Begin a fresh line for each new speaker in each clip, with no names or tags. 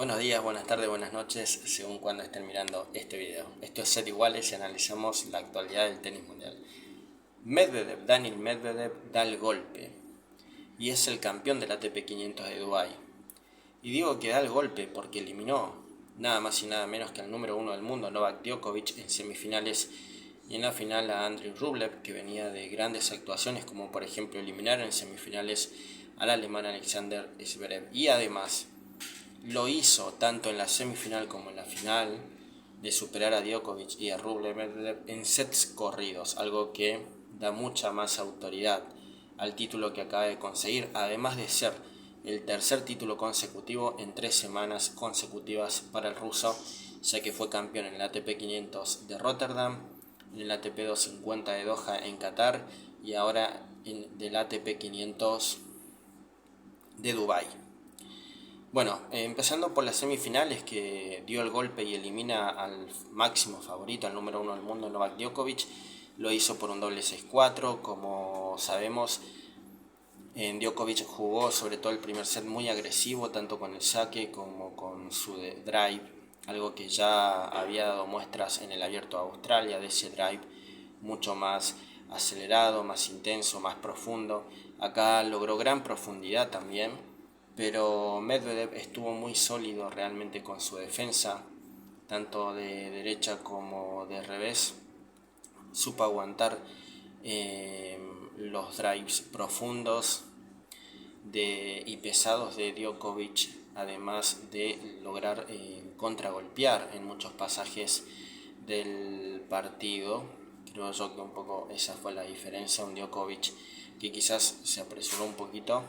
Buenos días, buenas tardes, buenas noches, según cuando estén mirando este video. Esto es Set Iguales y analizamos la actualidad del tenis mundial. Daniil Medvedev da el golpe y es el campeón del ATP 500 de Dubái. Y digo que da el golpe porque eliminó nada más y nada menos que al número 1 del mundo, Novak Djokovic, en semifinales y en la final a Andrei Rublev, que venía de grandes actuaciones, como por ejemplo eliminar en semifinales al alemán Alexander Zverev. Y además lo hizo tanto en la semifinal como en la final de superar a Djokovic y a Rublev en sets corridos, algo que da mucha más autoridad al título que acaba de conseguir, además de ser el tercer título consecutivo en 3 semanas consecutivas para el ruso, ya que fue campeón en el ATP 500 de Rotterdam, en el ATP 250 de Doha en Qatar y ahora en del ATP 500 de Dubái. Bueno, empezando por las semifinales, que dio el golpe y elimina al máximo favorito, al número 1 del mundo, Novak Djokovic. Lo hizo por un doble 6-4. Como sabemos, Djokovic jugó sobre todo el primer set muy agresivo, tanto con el saque como con su drive, algo que ya había dado muestras en el Abierto de Australia, de ese drive mucho más acelerado, más intenso, más profundo. Acá logró gran profundidad también, pero Medvedev estuvo muy sólido realmente con su defensa, tanto de derecha como de revés. Supo aguantar los drives profundos y pesados de Djokovic, además de lograr contragolpear en muchos pasajes del partido. Creo yo que un poco esa fue la diferencia, un Djokovic que quizás se apresuró un poquito,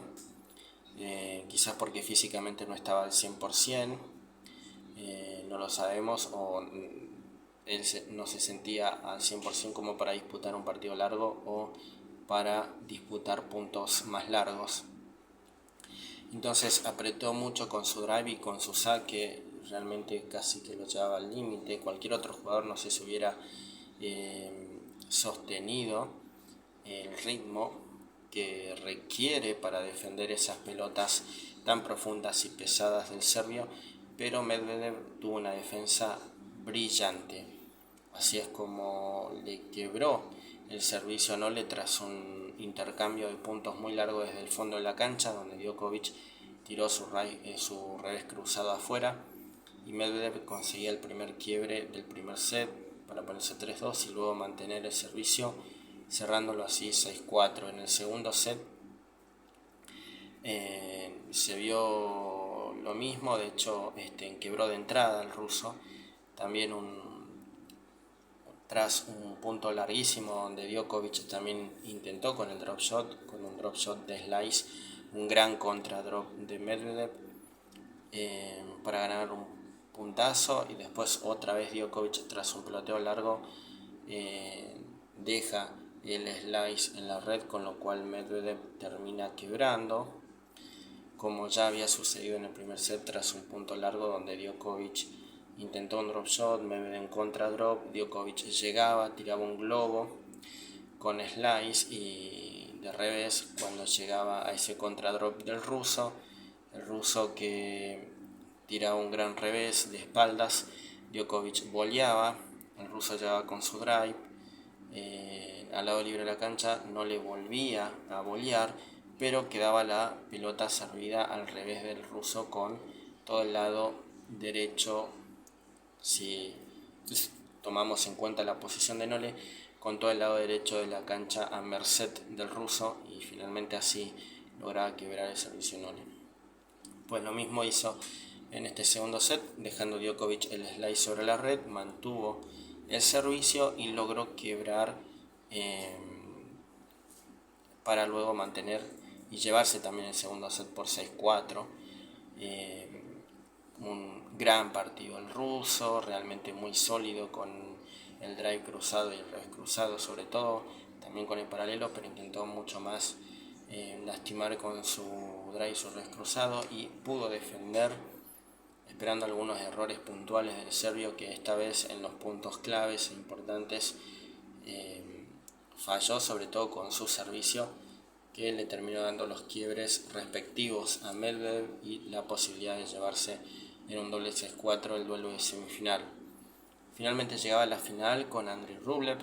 quizás porque físicamente no estaba al 100%, no lo sabemos, o él no se sentía al 100% como para disputar un partido largo o para disputar puntos más largos. Entonces apretó mucho con su drive y con su saque, realmente casi que lo llevaba al límite. Cualquier otro jugador no sé si hubiera sostenido el ritmo que requiere para defender esas pelotas tan profundas y pesadas del serbio, pero Medvedev tuvo una defensa brillante. Así es como le quebró el servicio a Nole tras un intercambio de puntos muy largo desde el fondo de la cancha, donde Djokovic tiró su revés cruzado afuera y Medvedev conseguía el primer quiebre del primer set para ponerse 3-2 y luego mantener el servicio, cerrándolo así 6-4. En el segundo set se vio lo mismo, de hecho quebró de entrada el ruso, también tras un punto larguísimo donde Djokovic también intentó con el drop shot, con un drop shot de slice, un gran contra drop de Medvedev para ganar un puntazo, y después otra vez Djokovic tras un peloteo largo deja el slice en la red, con lo cual Medvedev termina quebrando, como ya había sucedido en el primer set tras un punto largo donde Djokovic intentó un drop shot, Medvedev en contra drop, Djokovic llegaba, tiraba un globo con slice y de revés cuando llegaba a ese contra drop del ruso, el ruso que tiraba un gran revés de espaldas, Djokovic voleaba, el ruso llegaba con su drive, al lado libre de la cancha no le volvía a volear, pero quedaba la pelota servida al revés del ruso con todo el lado derecho, si tomamos en cuenta la posición de Nole, con todo el lado derecho de la cancha a merced del ruso, y finalmente así lograba quebrar el servicio Nole. Pues lo mismo hizo en este segundo set, dejando Djokovic el slice sobre la red, mantuvo el servicio y logró quebrar para luego mantener y llevarse también el segundo set por 6-4. Un gran partido el ruso, realmente muy sólido con el drive cruzado y el revés cruzado sobre todo, también con el paralelo, pero intentó mucho más lastimar con su drive y su revés cruzado, y pudo defender esperando algunos errores puntuales del serbio, que esta vez en los puntos claves e importantes falló, sobre todo con su servicio, que le terminó dando los quiebres respectivos a Medvedev y la posibilidad de llevarse en un doble 6-4 el duelo de semifinal. Finalmente llegaba a la final con Andrei Rublev,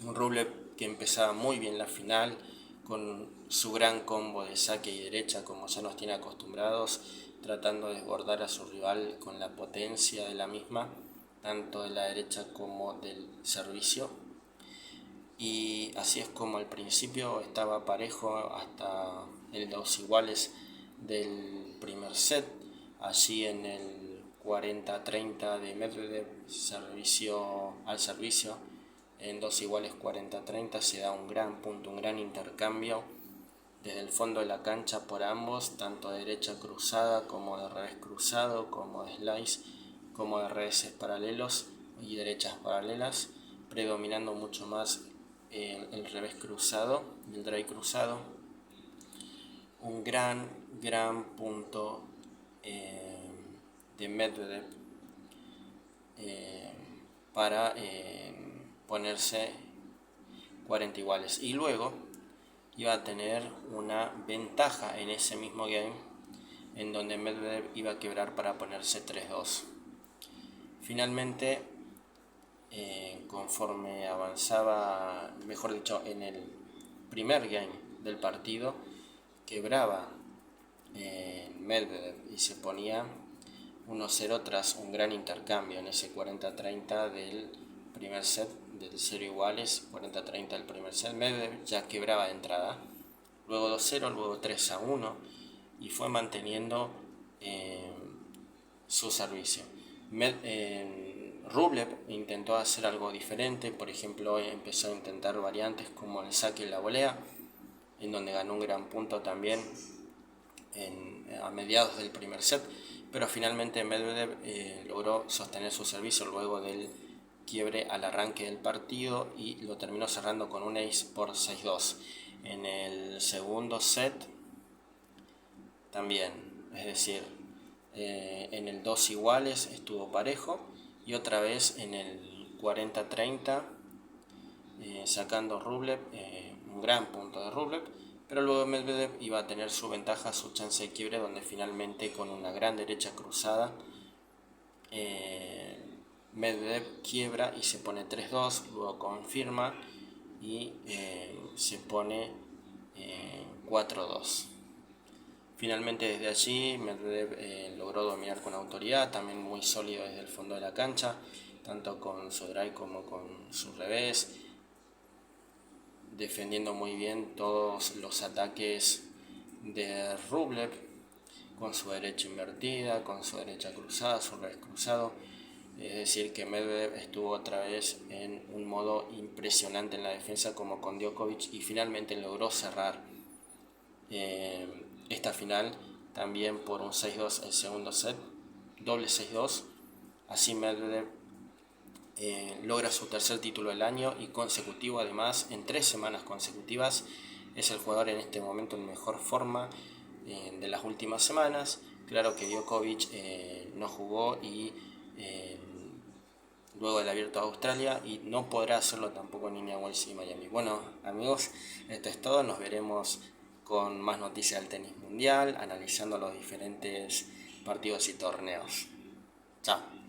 un Rublev que empezaba muy bien la final con su gran combo de saque y derecha, como ya nos tiene acostumbrados, tratando de desbordar a su rival con la potencia de la misma, tanto de la derecha como del servicio. Y así es como al principio estaba parejo hasta el 2 iguales del primer set. Allí en el 40-30 de Medvedev, al servicio, en 2 iguales 40-30 se da un gran punto, un gran intercambio desde el fondo de la cancha por ambos, tanto de derecha cruzada como de revés cruzado, como de slice, como de reveses paralelos y derechas paralelas, predominando mucho más el revés cruzado y el drive cruzado. Un gran punto de Medvedev para ponerse 40 iguales, y luego iba a tener una ventaja en ese mismo game en donde Medvedev iba a quebrar para ponerse 3-2. Finalmente, conforme avanzaba, mejor dicho, en el primer game del partido, quebraba Medvedev y se ponía 1-0 tras un gran intercambio en ese 40-30 del primer set, del 0 iguales, 40-30 del primer set. Medvedev ya quebraba de entrada, luego 2-0, luego 3-1, y fue manteniendo su servicio. Rublev intentó hacer algo diferente, por ejemplo empezó a intentar variantes como el saque y la volea, en donde ganó un gran punto también a mediados del primer set, pero finalmente Medvedev logró sostener su servicio luego del quiebre al arranque del partido y lo terminó cerrando con un ace por 6-2. En el segundo set también, es decir, en el 2 iguales estuvo parejo, y otra vez en el 40-30 sacando Rublev, un gran punto de Rublev, pero luego Medvedev iba a tener su ventaja, su chance de quiebre, donde finalmente con una gran derecha cruzada Medvedev quiebra y se pone 3-2, luego confirma y se pone 4-2. Finalmente desde allí Medvedev logró dominar con autoridad, también muy sólido desde el fondo de la cancha, tanto con su drive como con su revés, defendiendo muy bien todos los ataques de Rublev, con su derecha invertida, con su derecha cruzada, su revés cruzado. Es decir, que Medvedev estuvo otra vez en un modo impresionante en la defensa como con Djokovic, y finalmente logró cerrar esta final también por un 6-2 el segundo set, doble 6-2. Así Medvedev logra su tercer título del año y consecutivo, además en 3 semanas consecutivas. Es el jugador en este momento en mejor forma de las últimas semanas. Claro que Djokovic no jugó y luego del Abierto de Australia, y no podrá hacerlo tampoco en Indian Wells y Miami. Bueno amigos, esto es todo, nos veremos con más noticias del tenis mundial, analizando los diferentes partidos y torneos. Chao.